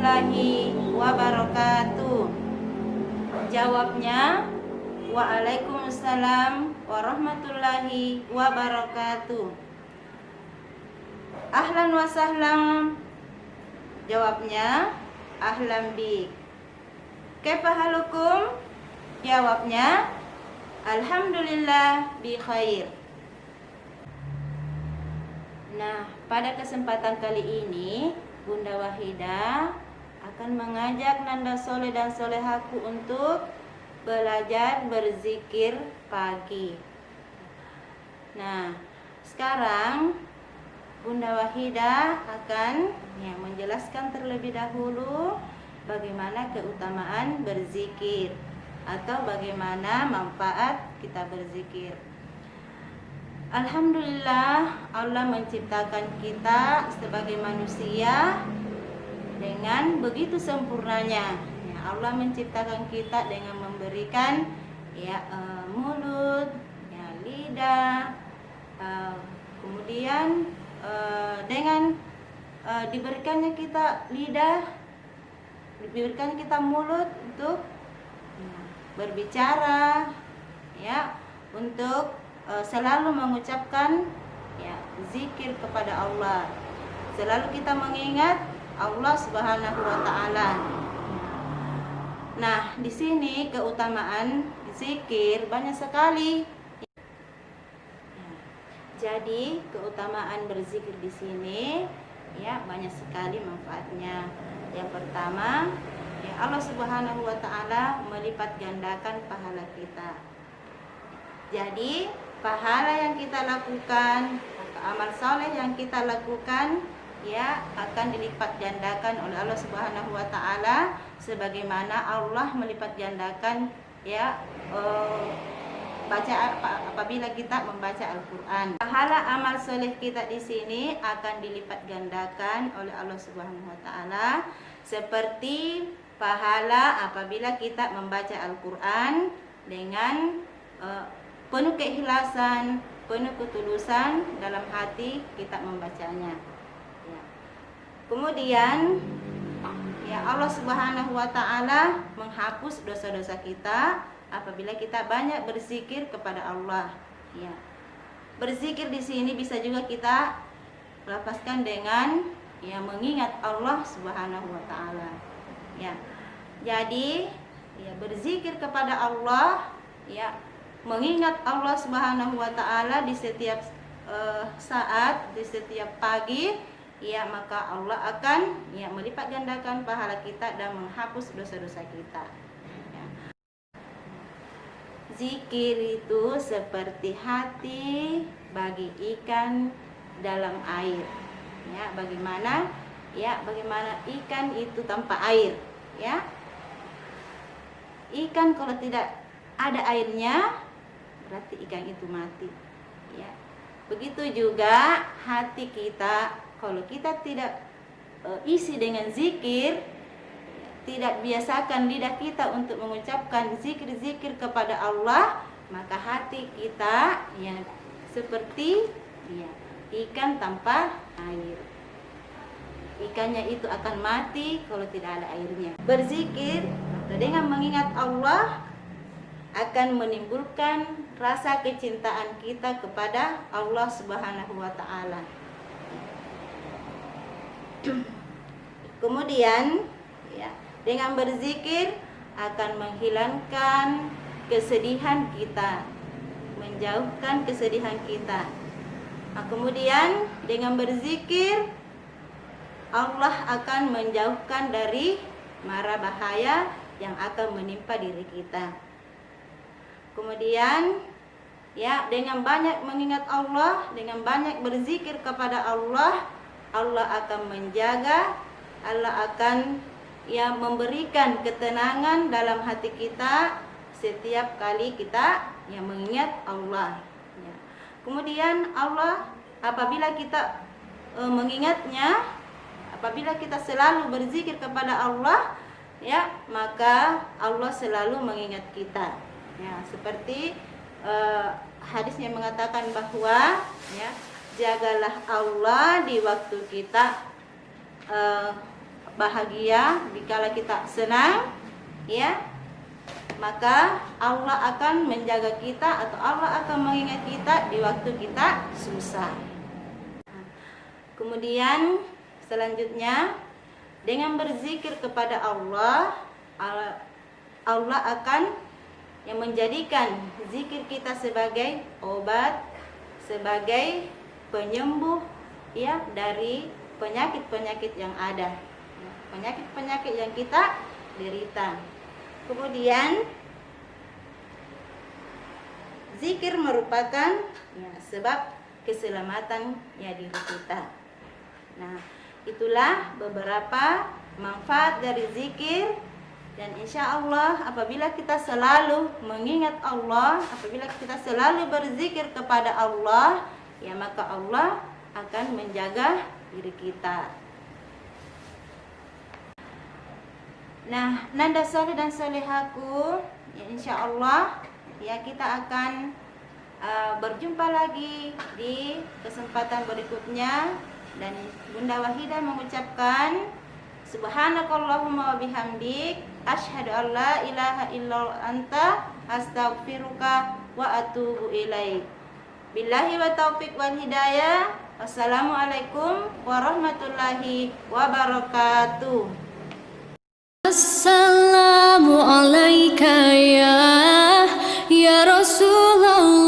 warahmatullahi wabarakatuh. Jawabnya, Waalaikumsalam warahmatullahi wabarakatuh. Ahlan wa sahlan. Jawabnya, ahlan bik. Kaifa halukum? Jawabnya, alhamdulillah bi khair. Nah, pada kesempatan kali ini Bunda Wahidah akan mengajak Nanda Soleh dan Solehaku untuk belajar berzikir pagi. Nah, sekarang Bunda Wahidah akan menjelaskan terlebih dahulu bagaimana keutamaan berzikir atau bagaimana manfaat kita berzikir. Alhamdulillah, Allah menciptakan kita sebagai manusia dengan begitu sempurnanya. Allah menciptakan kita dengan memberikan mulut, lidah, kemudian dengan diberikannya kita lidah, diberikan kita mulut untuk berbicara, untuk selalu mengucapkan zikir kepada Allah. Selalu kita mengingat Allah Subhanahu wa taala. Nah, di sini keutamaan zikir banyak sekali. Jadi, keutamaan berzikir di sini banyak sekali manfaatnya. Yang pertama, Allah Subhanahu wa taala melipat gandakan pahala kita. Jadi, pahala yang kita lakukan, amal soleh yang kita lakukan akan dilipat gandakan oleh Allah Subhanahu wa taala sebagaimana Allah melipat gandakan apabila kita membaca Al-Qur'an. Pahala amal soleh kita di sini akan dilipat gandakan oleh Allah Subhanahu wa taala seperti pahala apabila kita membaca Al-Qur'an dengan penuh keikhlasan, penuh ketulusan dalam hati kita membacanya. Kemudian Allah Subhanahu wa taala menghapus dosa-dosa kita apabila kita banyak berzikir kepada Allah. Berzikir di sini bisa juga kita lapaskan dengan mengingat Allah Subhanahu wa taala. Jadi berzikir kepada Allah, mengingat Allah Subhanahu wa taala di setiap saat, di setiap pagi, maka Allah akan melipat gandakan pahala kita dan menghapus dosa-dosa kita. Zikir itu seperti hati bagi ikan dalam air. Bagaimana ikan itu tanpa air, Ikan kalau tidak ada airnya berarti ikan itu mati. Begitu juga hati kita, kalau kita tidak isi dengan zikir, tidak biasakan lidah kita untuk mengucapkan zikir-zikir kepada Allah, maka hati kita seperti ikan tanpa air. Ikannya itu akan mati kalau tidak ada airnya. Berzikir dengan mengingat Allah akan menimbulkan rasa kecintaan kita kepada Allah Subhanahu wa taala. Kemudian dengan berzikir akan menghilangkan kesedihan kita, menjauhkan kesedihan kita. Kemudian dengan berzikir Allah akan menjauhkan dari mara bahaya yang akan menimpa diri kita. Kemudian dengan banyak mengingat Allah, dengan banyak berzikir kepada Allah, Allah akan menjaga, Allah akan memberikan ketenangan dalam hati kita setiap kali kita mengingat Allah. Kemudian Allah apabila kita mengingatnya, apabila kita selalu berzikir kepada Allah, maka Allah selalu mengingat kita. Seperti hadis yang mengatakan bahwa jagalah Allah di waktu kita bahagia, dikala kita senang, ya, maka Allah akan menjaga kita atau Allah akan mengingat kita di waktu kita susah. Kemudian selanjutnya, dengan berzikir kepada Allah, Allah akan yang menjadikan zikir kita sebagai obat, sebagai penyembuh, ya, dari penyakit-penyakit yang ada, penyakit-penyakit yang kita derita. Kemudian zikir merupakan, ya, sebab keselamatan, ya, diri kita. Nah, itulah beberapa manfaat dari zikir. Dan insya Allah apabila kita selalu mengingat Allah, apabila kita selalu berzikir kepada Allah, ya, maka Allah akan menjaga diri kita. Nah, nanda soleh dan solehaku, ya, insya Allah, ya, kita akan berjumpa lagi di kesempatan berikutnya. Dan Bunda Wahidah mengucapkan subhanakallahumma wa bihamdik asyhadu an la ilaha illa anta astaghfiruka wa atubu ilaik. Billahi wa taufiq wal hidayah. Wassalamualaikum warahmatullahi wabarakatuh. Assalamu alayka ya Rasulullah.